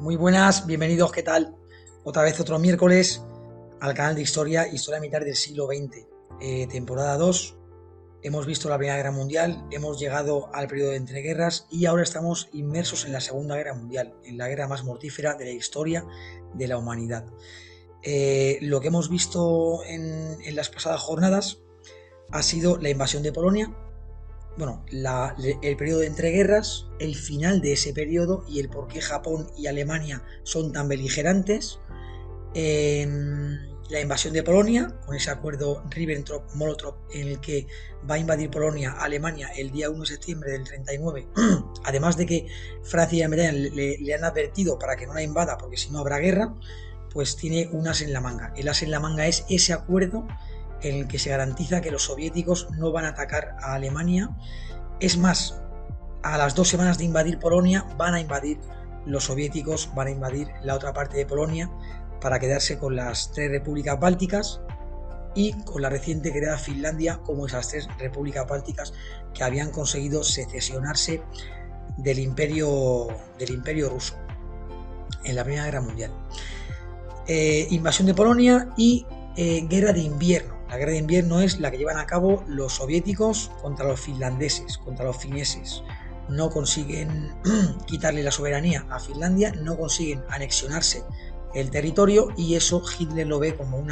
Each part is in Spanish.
Muy buenas, bienvenidos, ¿qué tal? Otra vez otro miércoles al canal de Historia Militar del siglo XX, temporada 2. Hemos visto la Primera Guerra Mundial, hemos llegado al periodo de entreguerras y ahora estamos inmersos en la Segunda Guerra Mundial, en la guerra más mortífera de la historia de la humanidad. Lo que hemos visto en las pasadas jornadas ha sido la invasión de Polonia, el periodo de entreguerras, el final de ese periodo y el por qué Japón y Alemania son tan beligerantes, la invasión de Polonia, con ese acuerdo Ribbentrop-Molotov en el que va a invadir Polonia Alemania el día 1 de septiembre del 39, además de que Francia y Alemania le han advertido para que no la invada porque si no habrá guerra, pues tiene un as en la manga. El as en la manga es ese acuerdo en el que se garantiza que los soviéticos no van a atacar a Alemania. Es más, a las 2 semanas de invadir Polonia van a invadir los soviéticos, van a invadir la otra parte de Polonia para quedarse con las 3 repúblicas bálticas y con la reciente creada Finlandia como esas 3 repúblicas bálticas que habían conseguido secesionarse del imperio ruso en la Primera Guerra Mundial. Invasión de Polonia y guerra de invierno. La guerra de invierno es la que llevan a cabo los soviéticos contra los finlandeses, contra los fineses. No consiguen quitarle la soberanía a Finlandia, no consiguen anexionarse el territorio y eso Hitler lo ve como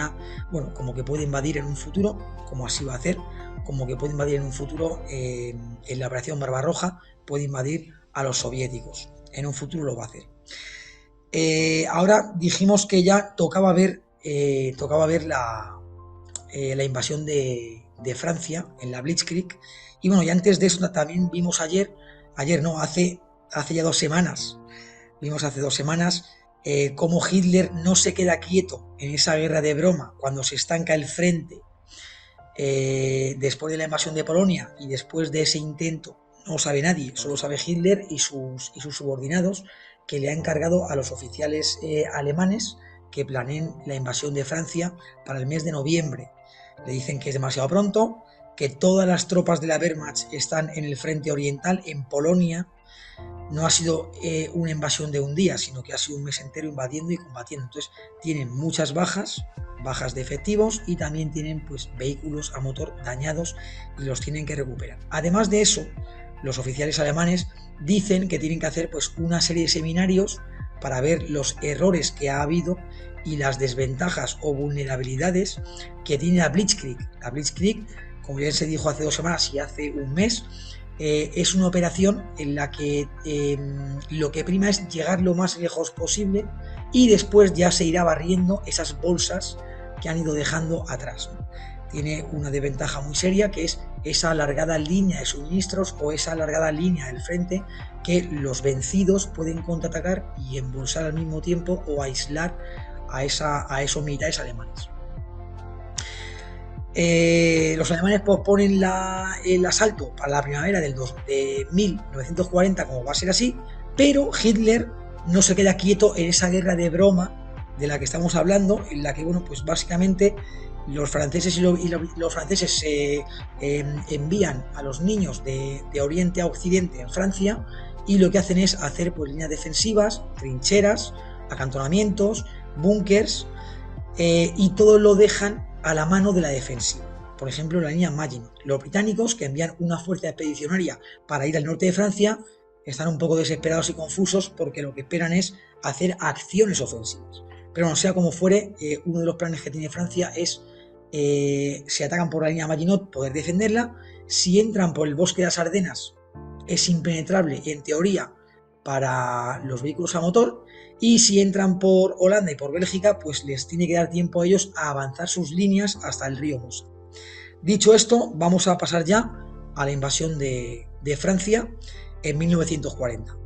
como que puede invadir en un futuro, como así va a hacer, como que puede invadir en un futuro en la operación Barbarroja, puede invadir a los soviéticos. En un futuro lo va a hacer. Ahora dijimos que ya tocaba ver la invasión de Francia en la Blitzkrieg y y antes de eso también vimos hace ya 2 semanas cómo Hitler no se queda quieto en esa guerra de broma cuando se estanca el frente después de la invasión de Polonia y después de ese intento. No sabe nadie, solo sabe Hitler y sus subordinados, que le ha encargado a los oficiales alemanes que planeen la invasión de Francia para el mes de noviembre. Le dicen que es demasiado pronto, que todas las tropas de la Wehrmacht están en el frente oriental, en Polonia. No ha sido una invasión de un día, sino que ha sido un mes entero invadiendo y combatiendo. Entonces tienen muchas bajas de efectivos y también tienen vehículos a motor dañados y los tienen que recuperar. Además de eso, los oficiales alemanes dicen que tienen que hacer una serie de seminarios para ver los errores que ha habido y las desventajas o vulnerabilidades que tiene la Blitzkrieg. La Blitzkrieg, como ya se dijo hace 2 semanas y hace un mes, es una operación en la que lo que prima es llegar lo más lejos posible y después ya se irá barriendo esas bolsas que han ido dejando atrás. Tiene una desventaja muy seria, que es esa alargada línea de suministros o esa alargada línea del frente que los vencidos pueden contraatacar y embolsar al mismo tiempo o aislar a esos militares alemanes. Los alemanes posponen el asalto para la primavera de 1940, como va a ser así, pero Hitler no se queda quieto en esa guerra de broma de la que estamos hablando, en la que básicamente los franceses envían a los niños de oriente a occidente en Francia y lo que hacen es hacer líneas defensivas, trincheras, acantonamientos, búnkers y todo lo dejan a la mano de la defensiva. Por ejemplo, la línea Maginot. Los británicos, que envían una fuerza expedicionaria para ir al norte de Francia, están un poco desesperados y confusos porque lo que esperan es hacer acciones ofensivas. Pero no sea como fuere, uno de los planes que tiene Francia es, si atacan por la línea Maginot, poder defenderla. Si entran por el bosque de las Ardenas, es impenetrable en teoría para los vehículos a motor, y si entran por Holanda y por Bélgica, pues les tiene que dar tiempo a ellos a avanzar sus líneas hasta el río Mosa. Dicho esto, vamos a pasar ya a la invasión de Francia en 1940.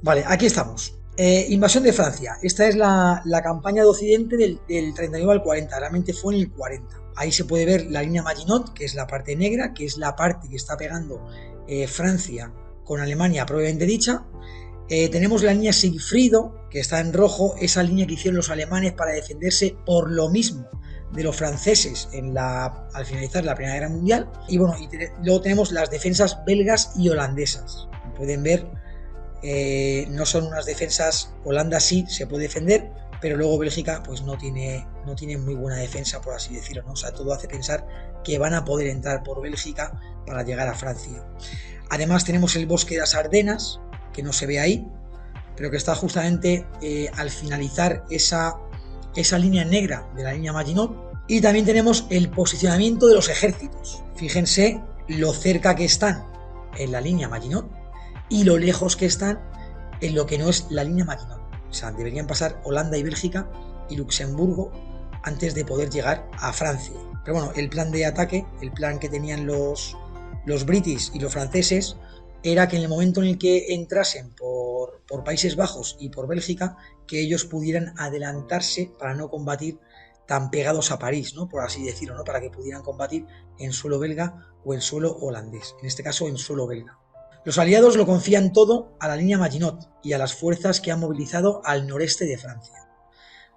Vale, aquí estamos. Invasión de Francia. Esta es la campaña de Occidente del 39 al 40, realmente fue en el 40. Ahí se puede ver la línea Maginot, que es la parte negra, que es la parte que está pegando Francia con Alemania propiamente dicha. Tenemos la línea Sigfrido, que está en rojo, esa línea que hicieron los alemanes para defenderse por lo mismo de los franceses al finalizar la Primera Guerra Mundial. Y luego tenemos las defensas belgas y holandesas. Pueden ver no son unas defensas. Holanda sí se puede defender, pero luego Bélgica pues no tiene muy buena defensa, por así decirlo, ¿no? O sea, todo hace pensar que van a poder entrar por Bélgica para llegar a Francia. Además tenemos el bosque de las Ardenas, que no se ve ahí, pero que está justamente al finalizar esa línea negra de la línea Maginot. Y también tenemos el posicionamiento de los ejércitos. Fíjense lo cerca que están en la línea Maginot y lo lejos que están en lo que no es la línea Maginot. O sea, deberían pasar Holanda y Bélgica y Luxemburgo antes de poder llegar a Francia. Pero bueno, el plan de ataque, el plan que tenían los british y los franceses, era que en el momento en el que entrasen por Países Bajos y por Bélgica, que ellos pudieran adelantarse para no combatir tan pegados a París, ¿no? Por así decirlo, ¿no? Para que pudieran combatir en suelo belga o en suelo holandés, en este caso en suelo belga. Los aliados lo confían todo a la línea Maginot y a las fuerzas que han movilizado al noreste de Francia.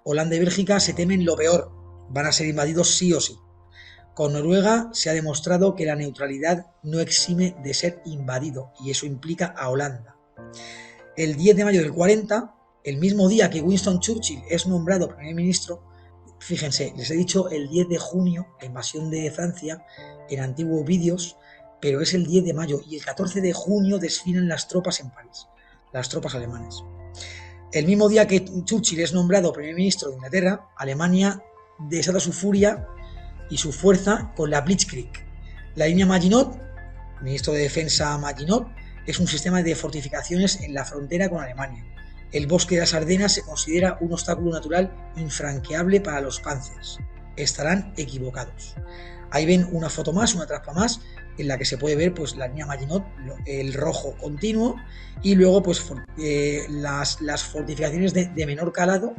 Holanda y Bélgica se temen lo peor, van a ser invadidos sí o sí. Con Noruega se ha demostrado que la neutralidad no exime de ser invadido, y eso implica a Holanda. El 10 de mayo del 40, el mismo día que Winston Churchill es nombrado primer ministro, fíjense, les he dicho el 10 de junio, la invasión de Francia, en antiguos vídeos, pero es el 10 de mayo y el 14 de junio desfilan las tropas en París, las tropas alemanas. El mismo día que Churchill es nombrado primer ministro de Inglaterra, Alemania desata su furia y su fuerza con la Blitzkrieg. La línea Maginot, ministro de Defensa Maginot, es un sistema de fortificaciones en la frontera con Alemania. El bosque de las Ardenas se considera un obstáculo natural infranqueable para los Panzers. Estarán equivocados. Ahí ven una foto más, una trampa más, en la que se puede ver pues la línea Maginot, el rojo continuo, y luego pues las fortificaciones de menor calado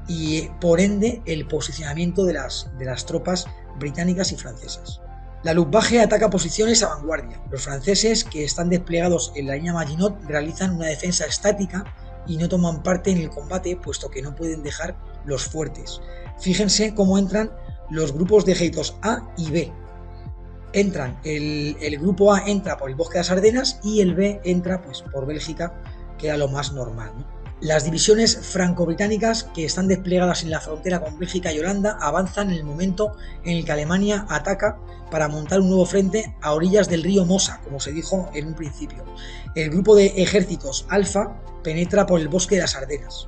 y por ende el posicionamiento de las tropas británicas y francesas. La Luftwaffe ataca posiciones a vanguardia. Los franceses, que están desplegados en la línea Maginot, realizan una defensa estática y no toman parte en el combate, puesto que no pueden dejar los fuertes. Fíjense cómo entran los grupos de ejércitos A y B. Entran, el grupo A entra por el bosque de las Ardenas y el B entra pues por Bélgica, que era lo más normal, ¿no? Las divisiones franco-británicas que están desplegadas en la frontera con Bélgica y Holanda avanzan en el momento en el que Alemania ataca para montar un nuevo frente a orillas del río Mosa, como se dijo en un principio. El grupo de ejércitos Alfa penetra por el bosque de las Ardenas.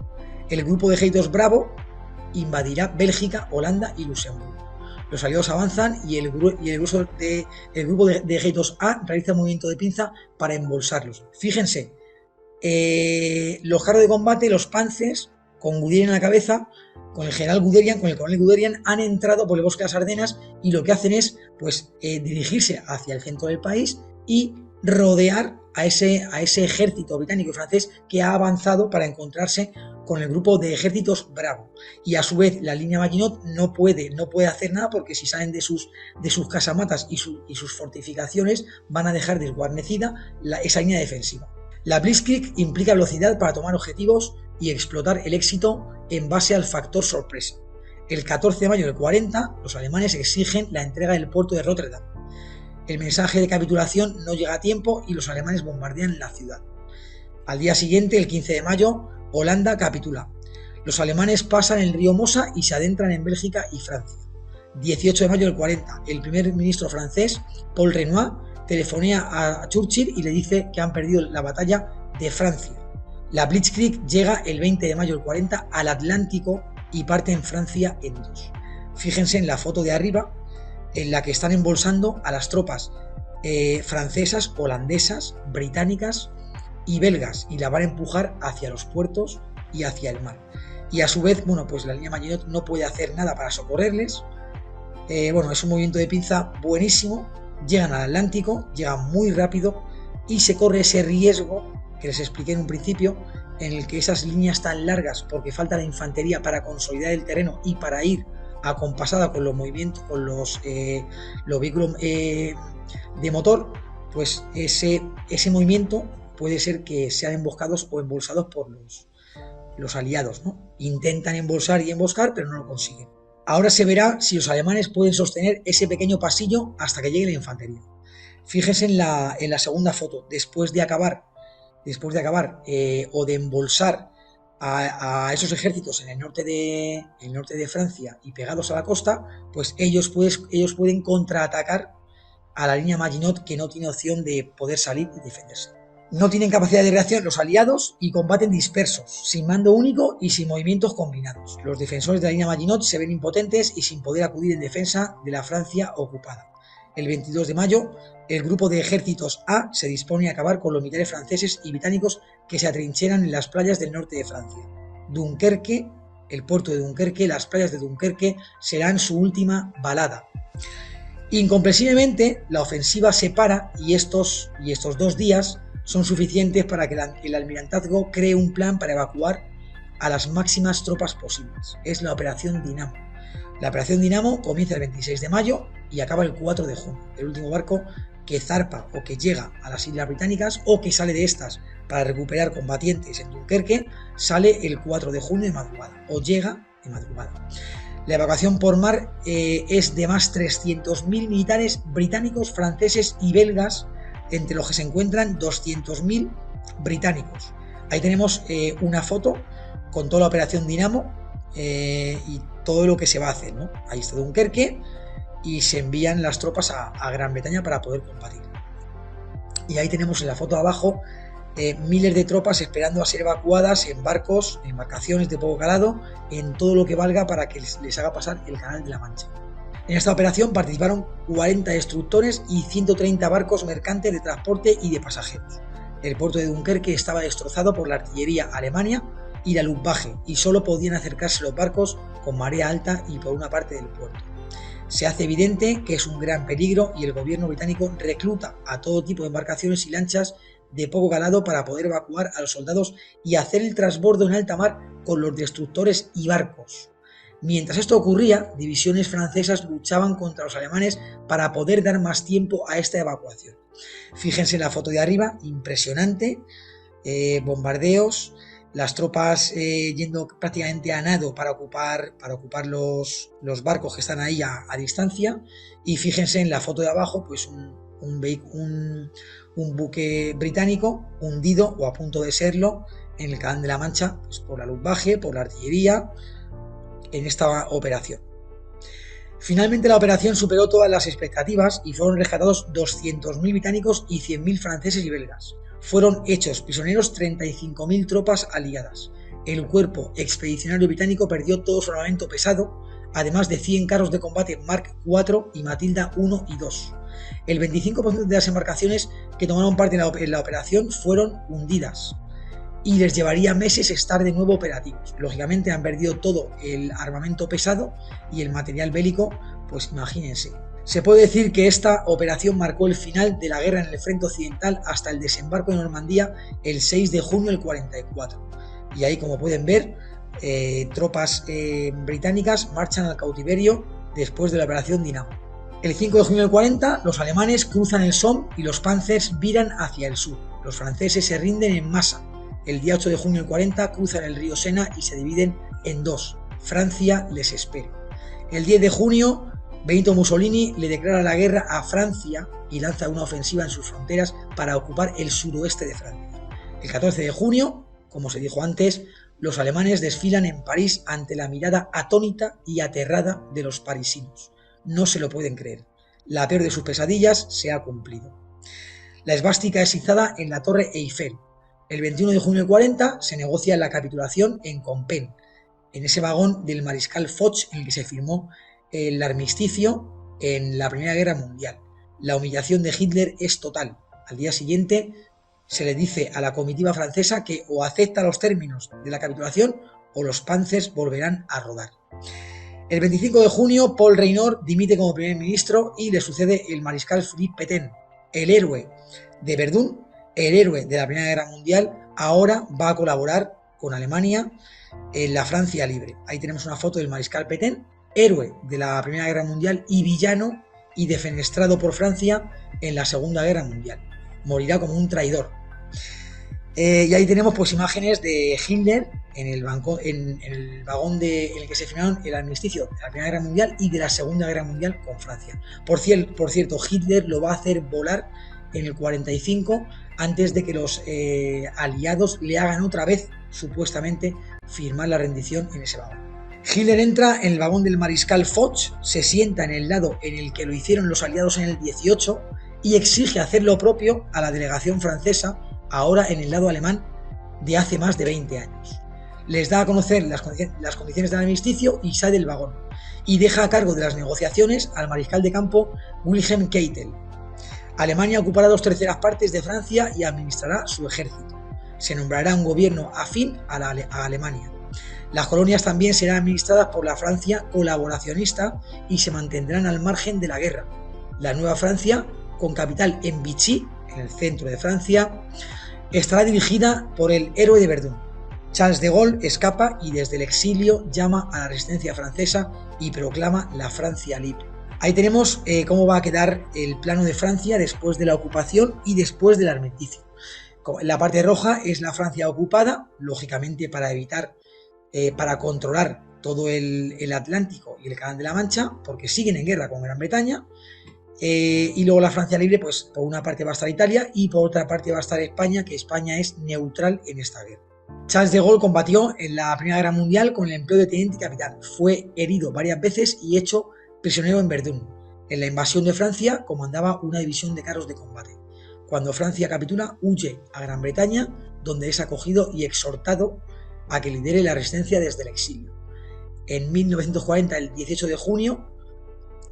El grupo de ejércitos Bravo invadirá Bélgica, Holanda y Luxemburgo. Los aliados avanzan y el grupo de ejércitos A realiza un movimiento de pinza para embolsarlos. Fíjense, los carros de combate, los Panzers, con Guderian en la cabeza, con el general Guderian, con el coronel Guderian, han entrado por el bosque de las Ardenas y lo que hacen es pues dirigirse hacia el centro del país y rodear a ese ejército británico y francés que ha avanzado para encontrarse con el grupo de ejércitos Bravo. Y a su vez la línea Maginot no puede hacer nada, porque si salen de sus casamatas y sus fortificaciones van a dejar desguarnecida esa línea defensiva. La Blitzkrieg implica velocidad para tomar objetivos y explotar el éxito en base al factor sorpresa. El 14 de mayo del 40, los alemanes exigen la entrega del puerto de Rotterdam. El mensaje de capitulación no llega a tiempo y los alemanes bombardean la ciudad. Al día siguiente, el 15 de mayo, Holanda capitula. Los alemanes pasan el río Mosa y se adentran en Bélgica y Francia. 18 de mayo del 40, el primer ministro francés, Paul Renoir, telefonea a Churchill y le dice que han perdido la batalla de Francia. La Blitzkrieg llega el 20 de mayo del 40 al Atlántico y parte en Francia en dos. Fíjense en la foto de arriba, en la que están embolsando a las tropas francesas, holandesas, británicas y belgas, y la van a empujar hacia los puertos y hacia el mar. Y a su vez, bueno, pues la línea Maginot no puede hacer nada para socorrerles. Es un movimiento de pinza buenísimo. Llegan al Atlántico, llegan muy rápido y se corre ese riesgo que les expliqué en un principio, en el que esas líneas tan largas, porque falta la infantería para consolidar el terreno y para ir acompasada con los movimientos, con los vehículos de motor, pues ese movimiento puede ser que sean emboscados o embolsados por los aliados, ¿no? Intentan embolsar y emboscar, pero no lo consiguen. Ahora se verá si los alemanes pueden sostener ese pequeño pasillo hasta que llegue la infantería. Fíjense en la segunda foto. Después de acabar después de acabar o de embolsar a esos ejércitos en el norte de Francia y pegados a la costa, pues ellos pueden contraatacar a la línea Maginot, que no tiene opción de poder salir y defenderse. No tienen capacidad de reacción los aliados y combaten dispersos, sin mando único y sin movimientos combinados. Los defensores de la línea Maginot se ven impotentes y sin poder acudir en defensa de la Francia ocupada. El 22 de mayo, el grupo de ejércitos A se dispone a acabar con los militares franceses y británicos que se atrincheran en las playas del norte de Francia. Dunkerque, el puerto de Dunkerque, las playas de Dunkerque serán su última balada. Incomprensiblemente, la ofensiva se para y estos 2 días son suficientes para que el almirantazgo cree un plan para evacuar a las máximas tropas posibles. Es la Operación Dinamo. La Operación Dinamo comienza el 26 de mayo y acaba el 4 de junio. El último barco que zarpa o que llega a las Islas Británicas o que sale de estas para recuperar combatientes en Dunkerque sale el 4 de junio de madrugada o llega de madrugada. La evacuación por mar es de más 300.000 militares británicos, franceses y belgas, entre los que se encuentran 200.000 británicos. Ahí tenemos una foto con toda la Operación Dinamo y todo lo que se va a hacer, ¿no? Ahí está Dunkerque y se envían las tropas a Gran Bretaña para poder combatir. Y ahí tenemos en la foto de abajo miles de tropas esperando a ser evacuadas en barcos, en embarcaciones de poco calado, en todo lo que valga para que les haga pasar el Canal de la Mancha. En esta operación participaron 40 destructores y 130 barcos mercantes de transporte y de pasajeros. El puerto de Dunkerque estaba destrozado por la artillería alemana y la Luftwaffe y solo podían acercarse los barcos con marea alta y por una parte del puerto. Se hace evidente que es un gran peligro y el gobierno británico recluta a todo tipo de embarcaciones y lanchas de poco calado para poder evacuar a los soldados y hacer el transbordo en alta mar con los destructores y barcos. Mientras esto ocurría, divisiones francesas luchaban contra los alemanes para poder dar más tiempo a esta evacuación. Fíjense en la foto de arriba, impresionante, bombardeos, las tropas yendo prácticamente a nado para ocupar los barcos que están ahí a distancia, y fíjense en la foto de abajo, pues un buque británico hundido o a punto de serlo en el Canal de la Mancha, pues por la Luftwaffe, por la artillería, en esta operación. Finalmente la operación superó todas las expectativas y fueron rescatados 200.000 británicos y 100.000 franceses y belgas. Fueron hechos prisioneros 35.000 tropas aliadas. El cuerpo expedicionario británico perdió todo su armamento pesado, además de 100 carros de combate Mark IV y Matilda I y II. El 25% de las embarcaciones que tomaron parte en la operación fueron hundidas y les llevaría meses estar de nuevo operativos. Lógicamente han perdido todo el armamento pesado y el material bélico, pues imagínense. Se puede decir que esta operación marcó el final de la guerra en el frente occidental hasta el desembarco de Normandía el 6 de junio del 44. Y ahí, como pueden ver, tropas británicas marchan al cautiverio después de la operación Dinamo. El 5 de junio del 40, los alemanes cruzan el Somme y los Panzers viran hacia el sur. Los franceses se rinden en masa. El día 8 de junio del 40 cruzan el río Sena y se dividen en dos. Francia les espera. El 10 de junio, Benito Mussolini le declara la guerra a Francia y lanza una ofensiva en sus fronteras para ocupar el suroeste de Francia. El 14 de junio, como se dijo antes, los alemanes desfilan en París ante la mirada atónita y aterrada de los parisinos. No se lo pueden creer. La peor de sus pesadillas se ha cumplido. La esvástica es izada en la Torre Eiffel. El 21 de junio del 40 se negocia la capitulación en Compiègne, en ese vagón del mariscal Foch en el que se firmó el armisticio en la Primera Guerra Mundial. La humillación de Hitler es total. Al día siguiente se le dice a la comitiva francesa que o acepta los términos de la capitulación o los Panzers volverán a rodar. El 25 de junio, Paul Reynaud dimite como primer ministro y le sucede el mariscal Philippe Pétain, el héroe de Verdún, el héroe de la Primera Guerra Mundial. Ahora va a colaborar con Alemania en la Francia libre. Ahí tenemos una foto del mariscal Pétain, héroe de la Primera Guerra Mundial y villano y defenestrado por Francia en la Segunda Guerra Mundial. Morirá como un traidor. Y ahí tenemos pues imágenes de Hitler en el vagón en el que se firmaron el armisticio de la Primera Guerra Mundial y de la Segunda Guerra Mundial con Francia. Por cierto, Hitler lo va a hacer volar en el 45, antes de que los aliados le hagan otra vez, supuestamente, firmar la rendición en ese vagón. Hitler entra en el vagón del mariscal Foch, se sienta en el lado en el que lo hicieron los aliados en el 18 y exige hacer lo propio a la delegación francesa, ahora en el lado alemán, de hace más de 20 años. Les da a conocer las condiciones del armisticio y sale del vagón, y deja a cargo de las negociaciones al mariscal de campo Wilhelm Keitel. Alemania ocupará 2/3 partes de Francia y administrará su ejército. Se nombrará un gobierno afín a Alemania. Las colonias también serán administradas por la Francia colaboracionista y se mantendrán al margen de la guerra. La nueva Francia, con capital en Vichy, en el centro de Francia, estará dirigida por el héroe de Verdún. Charles de Gaulle escapa y desde el exilio llama a la resistencia francesa y proclama la Francia libre. Ahí tenemos cómo va a quedar el plano de Francia después de la ocupación y después del armisticio. La parte roja es la Francia ocupada, lógicamente para controlar todo el Atlántico y el Canal de la Mancha, porque siguen en guerra con Gran Bretaña. Y luego la Francia libre, pues por una parte va a estar Italia y por otra parte va a estar España, que España es neutral en esta guerra. Charles de Gaulle combatió en la Primera Guerra Mundial con el empleo de teniente y capitán. Fue herido varias veces y hecho prisionero en Verdún. En la invasión de Francia comandaba una división de carros de combate. Cuando Francia capitula, huye a Gran Bretaña, donde es acogido y exhortado a que lidere la resistencia desde el exilio. En 1940, el 18 de junio,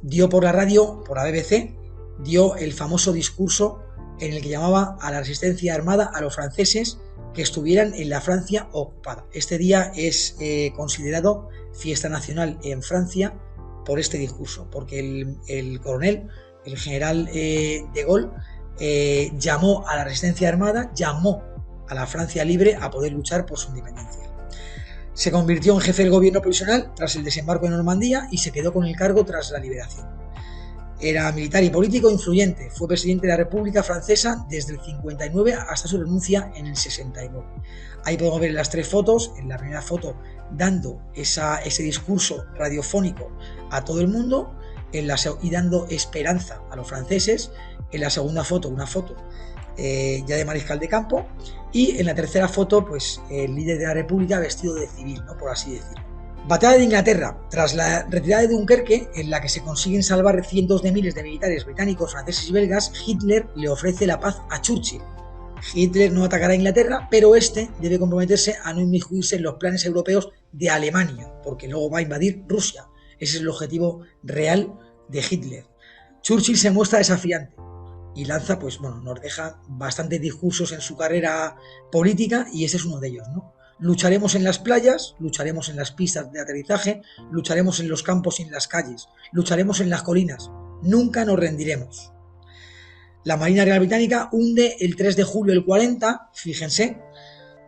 dio por la radio, por la BBC, dio el famoso discurso en el que llamaba a la resistencia armada a los franceses que estuvieran en la Francia ocupada. Este día es considerado fiesta nacional en Francia por este discurso, porque el coronel, el general de Gaulle, llamó a la resistencia armada, llamó a la Francia libre a poder luchar por su independencia. Se convirtió en jefe del gobierno provisional tras el desembarco en Normandía y se quedó con el cargo tras la liberación. Era militar y político influyente, fue presidente de la República Francesa desde el 59 hasta su renuncia en el 69. Ahí podemos ver las 3 fotos, en la primera foto dando ese discurso radiofónico a todo el mundo y dando esperanza a los franceses. En la segunda foto, una foto ya de mariscal de campo, y en la tercera foto, pues el líder de la República vestido de civil, ¿no? Por así decirlo. Batalla de Inglaterra. Tras la retirada de Dunkerque, en la que se consiguen salvar cientos de miles de militares británicos, franceses y belgas, Hitler le ofrece la paz a Churchill. Hitler no atacará a Inglaterra, pero este debe comprometerse a no inmiscuirse en los planes europeos de Alemania, porque luego va a invadir Rusia. Ese es el objetivo real de Hitler. Churchill se muestra desafiante y lanza, pues bueno, nos deja bastantes discursos en su carrera política y ese es uno de ellos, ¿no? Lucharemos en las playas, lucharemos en las pistas de aterrizaje, lucharemos en los campos y en las calles, lucharemos en las colinas, nunca nos rendiremos. La Marina Real Británica hunde el 3 de julio del 40, fíjense,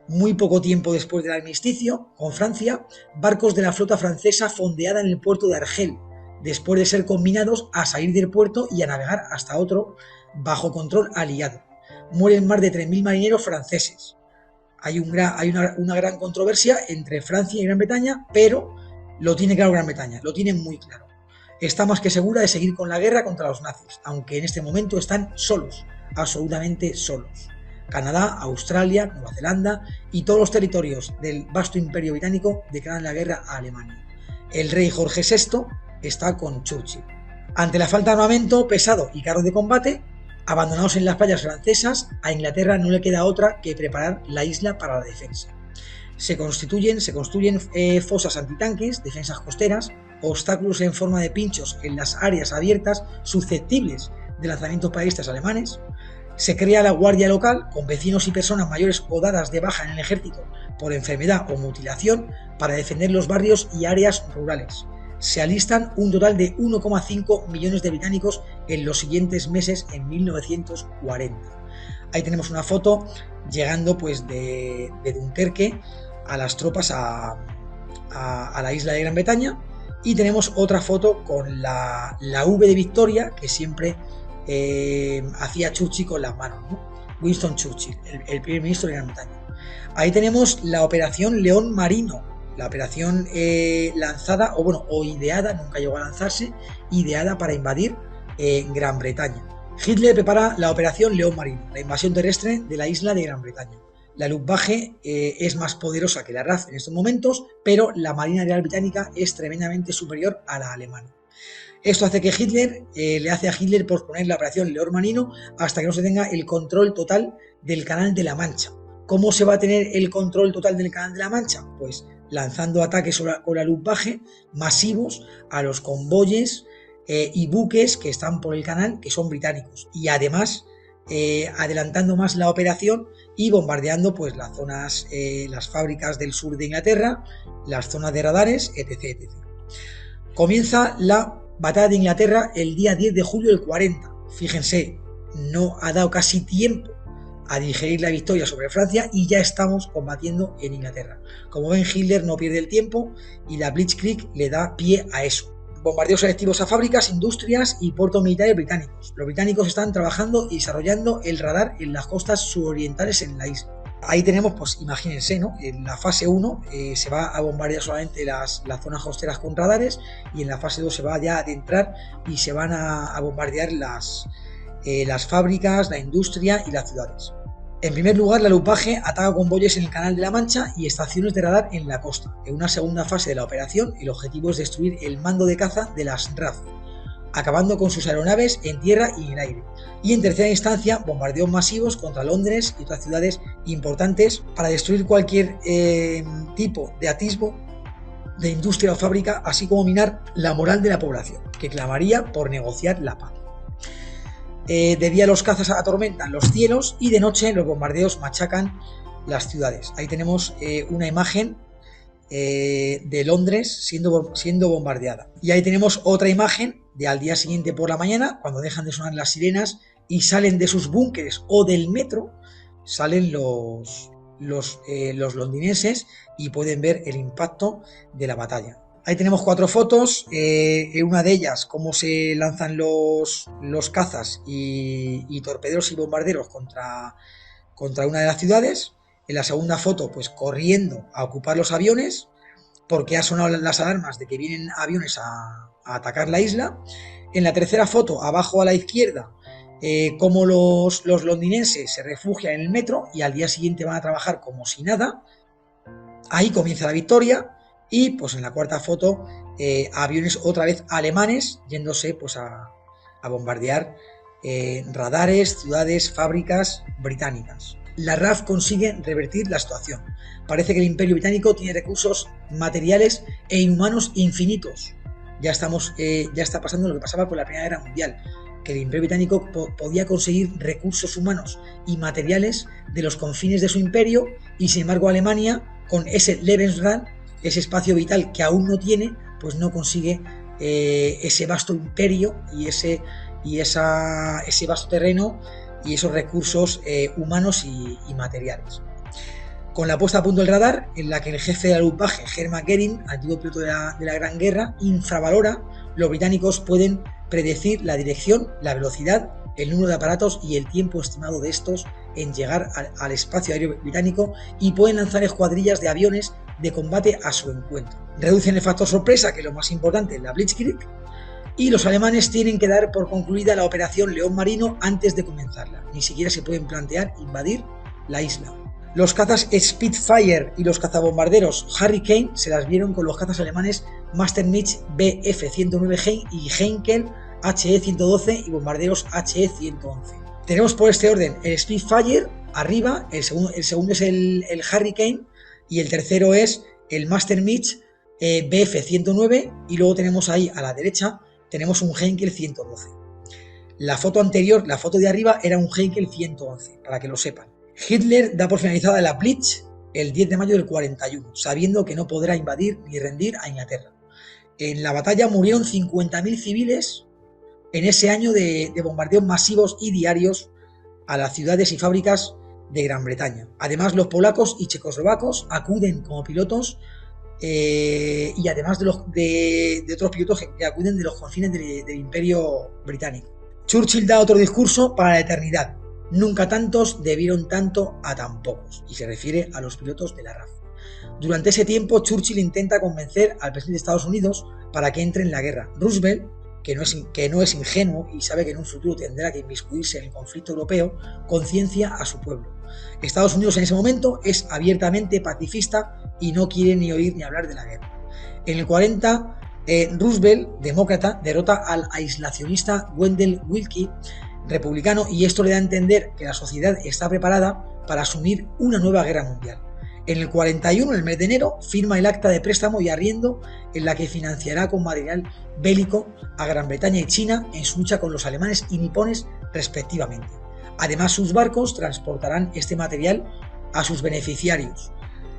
muy poco tiempo después del armisticio, con Francia, barcos de la flota francesa fondeada en el puerto de Argel, después de ser combinados a salir del puerto y a navegar hasta otro bajo control aliado. Mueren más de 3.000 marineros franceses. Hay una gran controversia entre Francia y Gran Bretaña, pero lo tiene claro Gran Bretaña, lo tiene muy claro. Está más que segura de seguir con la guerra contra los nazis, aunque en este momento están solos, absolutamente solos. Canadá, Australia, Nueva Zelanda y todos los territorios del vasto imperio británico declaran la guerra a Alemania. El rey Jorge VI está con Churchill. Ante la falta de armamento pesado y carros de combate, abandonados en las playas francesas, a Inglaterra no le queda otra que preparar la isla para la defensa. Se construyen fosas antitanques, defensas costeras, obstáculos en forma de pinchos en las áreas abiertas susceptibles de lanzamientos paracaidistas alemanes. Se crea la guardia local con vecinos y personas mayores o dadas de baja en el ejército por enfermedad o mutilación para defender los barrios y áreas rurales. Se alistan un total de 1,5 millones de británicos en los siguientes meses en 1940. Ahí tenemos una foto llegando pues de Dunkerque a las tropas a la isla de Gran Bretaña, y tenemos otra foto con la V de Victoria que siempre hacía Churchill con las manos, ¿no? Winston Churchill, el primer ministro de Gran Bretaña. Ahí tenemos la operación León Marino, la operación lanzada, o ideada, nunca llegó a lanzarse, ideada para invadir Gran Bretaña. Hitler prepara la operación León Marino, la invasión terrestre de la isla de Gran Bretaña. La Luftwaffe es más poderosa que la RAF en estos momentos, pero la Marina Real Británica es tremendamente superior a la alemana. Esto hace que le hace a Hitler posponer la operación León Marino hasta que no se tenga el control total del Canal de la Mancha. ¿Cómo se va a tener el control total del Canal de la Mancha? Pues lanzando ataques con la Luftwaffe masivos a los convoyes y buques que están por el canal, que son británicos, y además adelantando más la operación y bombardeando pues las zonas, las fábricas del sur de Inglaterra, las zonas de radares, etc. Comienza la batalla de Inglaterra el día 10 de julio del 40. Fíjense, no ha dado casi tiempo a digerir la victoria sobre Francia y ya estamos combatiendo en Inglaterra. Como ven, Hitler no pierde el tiempo y la Blitzkrieg le da pie a eso. Bombardeos selectivos a fábricas, industrias y puertos militares británicos. Los británicos están trabajando y desarrollando el radar en las costas surorientales en la isla. Ahí tenemos, pues imagínense, ¿no? En la fase 1 se va a bombardear solamente las zonas costeras con radares, y en la fase 2 se va ya a adentrar y se van a bombardear las fábricas, la industria y las ciudades. En primer lugar, la Luftwaffe ataca convoyes en el Canal de la Mancha y estaciones de radar en la costa. En una segunda fase de la operación, el objetivo es destruir el mando de caza de las RAF, acabando con sus aeronaves en tierra y en el aire. Y en tercera instancia, bombardeos masivos contra Londres y otras ciudades importantes para destruir cualquier tipo de atisbo de industria o fábrica, así como minar la moral de la población, que clamaría por negociar la paz. De día los cazas atormentan los cielos y de noche los bombardeos machacan las ciudades. Ahí tenemos una imagen de Londres siendo bombardeada. Y ahí tenemos otra imagen de al día siguiente por la mañana, cuando dejan de sonar las sirenas y salen de sus búnkeres o del metro, salen los londinenses y pueden ver el impacto de la batalla. Ahí tenemos 4 fotos, en una de ellas cómo se lanzan los cazas y torpederos y bombarderos contra una de las ciudades. En la segunda foto, pues corriendo a ocupar los aviones, porque ha sonado las alarmas de que vienen aviones a atacar la isla. En la tercera foto, abajo a la izquierda, cómo los londinenses se refugian en el metro y al día siguiente van a trabajar como si nada. Ahí comienza la victoria. Y pues en la cuarta foto, aviones otra vez alemanes yéndose pues a bombardear radares, ciudades, fábricas británicas. La RAF consigue revertir la situación. Parece que el Imperio Británico tiene recursos materiales e inhumanos infinitos. Ya está pasando lo que pasaba con la Primera Guerra Mundial, que el Imperio Británico podía conseguir recursos humanos y materiales de los confines de su imperio, y sin embargo Alemania, con ese Lebensraum, ese espacio vital que aún no tiene, pues no consigue ese vasto imperio y ese vasto terreno y esos recursos humanos y materiales. Con la puesta a punto del radar, en la que el jefe de la Luftwaffe, Hermann Göring, antiguo piloto de la Gran Guerra, infravalora, los británicos pueden predecir la dirección, la velocidad, el número de aparatos y el tiempo estimado de estos en llegar al espacio aéreo británico, y pueden lanzar escuadrillas de aviones de combate a su encuentro. Reducen el factor sorpresa, que es lo más importante, la Blitzkrieg, y los alemanes tienen que dar por concluida la operación León Marino antes de comenzarla. Ni siquiera se pueden plantear invadir la isla. Los cazas Spitfire y los cazabombarderos Hurricane se las vieron con los cazas alemanes Messerschmitt Bf-109 y Heinkel HE-112 y bombarderos HE-111. Tenemos por este orden el Spitfire arriba, el segundo es el Hurricane y el tercero es el Messerschmitt Bf-109, y luego tenemos ahí a la derecha tenemos un Heinkel 112. La foto anterior, la foto de arriba, era un Heinkel 111, para que lo sepan. Hitler da por finalizada la Blitz el 10 de mayo del 41, sabiendo que no podrá invadir ni rendir a Inglaterra. En la batalla murieron 50.000 civiles en ese año de bombardeos masivos y diarios a las ciudades y fábricas de Gran Bretaña. Además, los polacos y checoslovacos acuden como pilotos, y además de otros pilotos que acuden de los confines del Imperio Británico. Churchill da otro discurso para la eternidad. Nunca tantos debieron tanto a tan pocos, y se refiere a los pilotos de la RAF. Durante ese tiempo, Churchill intenta convencer al presidente de Estados Unidos para que entre en la guerra. Roosevelt que no es ingenuo y sabe que en un futuro tendrá que inmiscuirse en el conflicto europeo, conciencia a su pueblo. Estados Unidos en ese momento es abiertamente pacifista y no quiere ni oír ni hablar de la guerra. En el 40, Roosevelt, demócrata, derrota al aislacionista Wendell Willkie, republicano, y esto le da a entender que la sociedad está preparada para asumir una nueva guerra mundial. En el 41, en el mes de enero, firma el acta de préstamo y arriendo en la que financiará con material bélico a Gran Bretaña y China en su lucha con los alemanes y nipones respectivamente. Además, sus barcos transportarán este material a sus beneficiarios.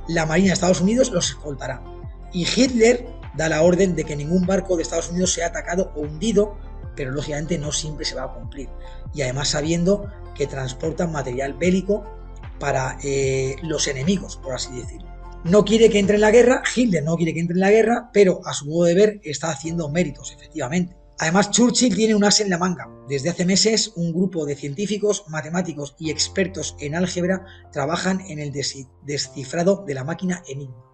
La Marina de Estados Unidos los escoltará. Y Hitler da la orden de que ningún barco de Estados Unidos sea atacado o hundido, pero lógicamente no siempre se va a cumplir. Y además sabiendo que transportan material bélico para los enemigos, por así decirlo. No quiere que entre en la guerra, Hitler no quiere que entre en la guerra, pero a su modo de ver está haciendo méritos, efectivamente. Además, Churchill tiene un as en la manga. Desde hace meses, un grupo de científicos, matemáticos y expertos en álgebra trabajan en el descifrado de la máquina Enigma.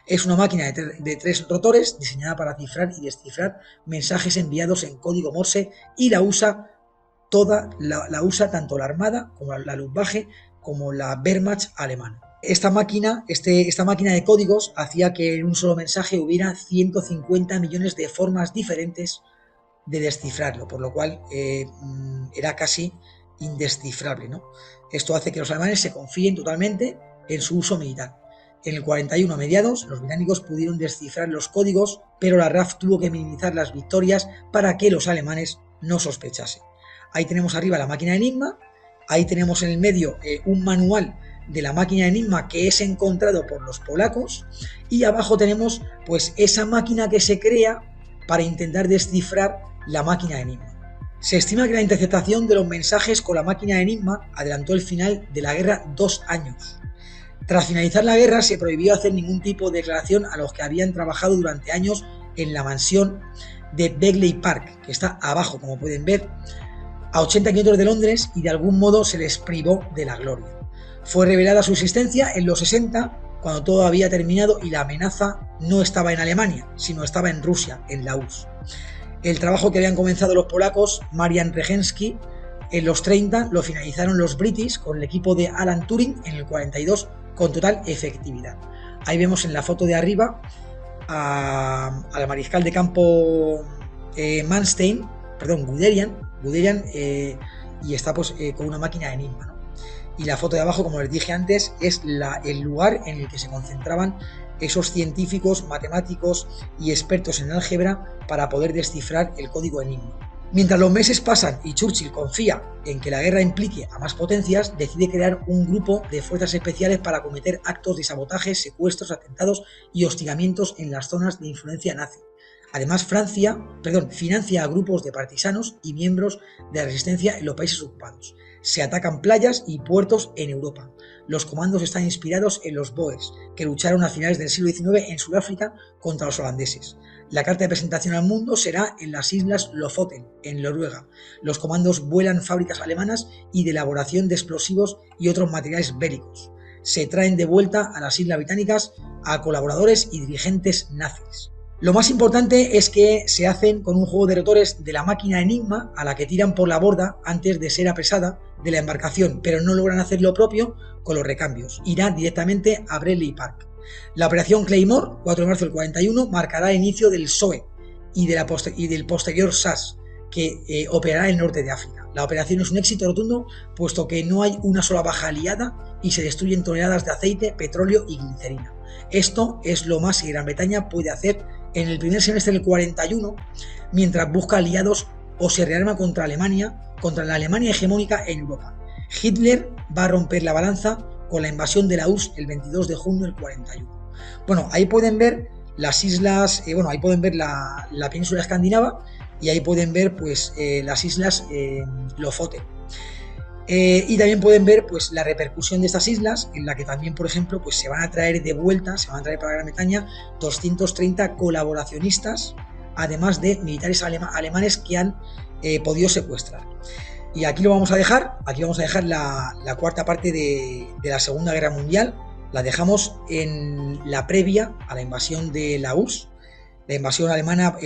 Es una máquina de 3 rotores diseñada para cifrar y descifrar mensajes enviados en código Morse y la usa tanto la Armada como la Luftwaffe como la Wehrmacht alemana. Esta máquina de códigos hacía que en un solo mensaje hubiera 150 millones de formas diferentes de descifrarlo, por lo cual era casi indescifrable, ¿no? Esto hace que los alemanes se confíen totalmente en su uso militar. En el 41, a mediados, los británicos pudieron descifrar los códigos, pero la RAF tuvo que minimizar las victorias para que los alemanes no sospechasen. Ahí tenemos arriba la máquina Enigma, ahí tenemos en el medio un manual de la máquina Enigma que es encontrado por los polacos, y abajo tenemos pues esa máquina que se crea para intentar descifrar la máquina Enigma. Se estima que la interceptación de los mensajes con la máquina Enigma adelantó el final de la guerra 2 años. Tras finalizar la guerra se prohibió hacer ningún tipo de declaración a los que habían trabajado durante años en la mansión de Bletchley Park, que está abajo, como pueden ver, a 80 kilómetros de Londres, y de algún modo se les privó de la gloria. Fue revelada su existencia en los 60, cuando todo había terminado y la amenaza no estaba en Alemania, sino estaba en Rusia, en la URSS. El trabajo que habían comenzado los polacos, Marian Rejewski, en los 30 lo finalizaron los British con el equipo de Alan Turing en el 42 con total efectividad. Ahí vemos en la foto de arriba al mariscal de campo Guderian, y está pues con una máquina Enigma, ¿no? Y la foto de abajo, como les dije antes, es el lugar en el que se concentraban esos científicos, matemáticos y expertos en álgebra para poder descifrar el código Enigma. Mientras los meses pasan y Churchill confía en que la guerra implique a más potencias, decide crear un grupo de fuerzas especiales para cometer actos de sabotaje, secuestros, atentados y hostigamientos en las zonas de influencia nazi. Además, financia a grupos de partisanos y miembros de la resistencia en los países ocupados. Se atacan playas y puertos en Europa. Los comandos están inspirados en los Boers, que lucharon a finales del siglo XIX en Sudáfrica contra los holandeses. La carta de presentación al mundo será en las islas Lofoten, en Noruega. Los comandos vuelan fábricas alemanas y de elaboración de explosivos y otros materiales bélicos. Se traen de vuelta a las islas británicas a colaboradores y dirigentes nazis. Lo más importante es que se hacen con un juego de rotores de la máquina Enigma, a la que tiran por la borda antes de ser apresada de la embarcación, pero no logran hacer lo propio con los recambios. Irá directamente a Bletchley Park. La operación Claymore, 4 de marzo del 41, marcará el inicio del PSOE y del posterior SAS, que operará en el norte de África. La operación es un éxito rotundo, puesto que no hay una sola baja aliada y se destruyen toneladas de aceite, petróleo y glicerina. Esto es lo más que Gran Bretaña puede hacer en el primer semestre del 41, mientras busca aliados o se rearma contra la Alemania hegemónica en Europa. Hitler va a romper la balanza con la invasión de la URSS el 22 de junio del 41. Bueno, ahí pueden ver las islas, ahí pueden ver la península escandinava, y ahí pueden ver pues las islas Lofoten. Y también pueden ver pues la repercusión de estas islas, en la que también, por ejemplo, pues se van a traer para Gran Bretaña 230 colaboracionistas, además de militares alemanes que han podido secuestrar. Y aquí lo vamos a dejar, la cuarta parte de la Segunda Guerra Mundial. La dejamos en la previa a la invasión de la URSS, la invasión alemana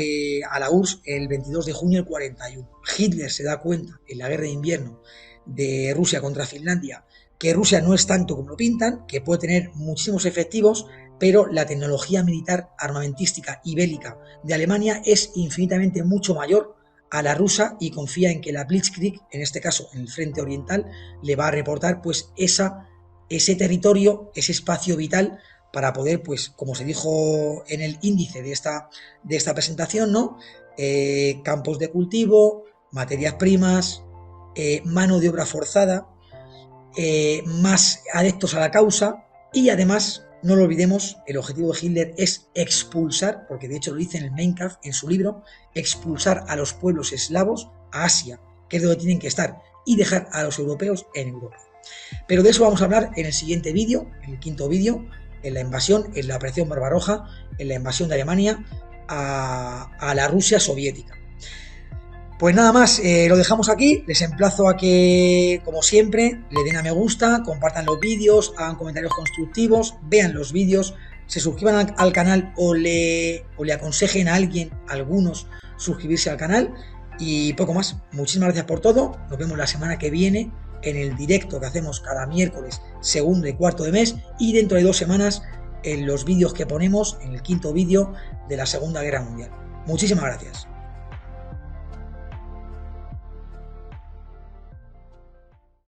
a la URSS el 22 de junio del 41. Hitler se da cuenta en la guerra de invierno de Rusia contra Finlandia que Rusia no es tanto como lo pintan, que puede tener muchísimos efectivos, pero la tecnología militar armamentística y bélica de Alemania es infinitamente mucho mayor a la rusa y confía en que la Blitzkrieg, en este caso en el frente oriental, le va a reportar pues ese territorio, ese espacio vital para poder, pues, como se dijo en el índice de esta presentación, ¿no? Campos de cultivo, materias primas, mano de obra forzada, más adeptos a la causa y además, no lo olvidemos, el objetivo de Hitler es expulsar, porque de hecho lo dice en el Mein Kampf, en su libro, expulsar a los pueblos eslavos a Asia, que es donde tienen que estar, y dejar a los europeos en Europa. Pero de eso vamos a hablar en el siguiente vídeo, en el quinto vídeo, en la invasión, en la operación Barbarroja, en la invasión de Alemania a la Rusia soviética. Pues nada más, lo dejamos aquí. Les emplazo a que, como siempre, le den a me gusta, compartan los vídeos, hagan comentarios constructivos, vean los vídeos, se suscriban al canal o le aconsejen a alguien, a algunos, suscribirse al canal. Y poco más. Muchísimas gracias por todo. Nos vemos la semana que viene en el directo que hacemos cada miércoles, segundo y cuarto de mes, y dentro de 2 semanas en los vídeos que ponemos en el quinto vídeo de la Segunda Guerra Mundial. Muchísimas gracias.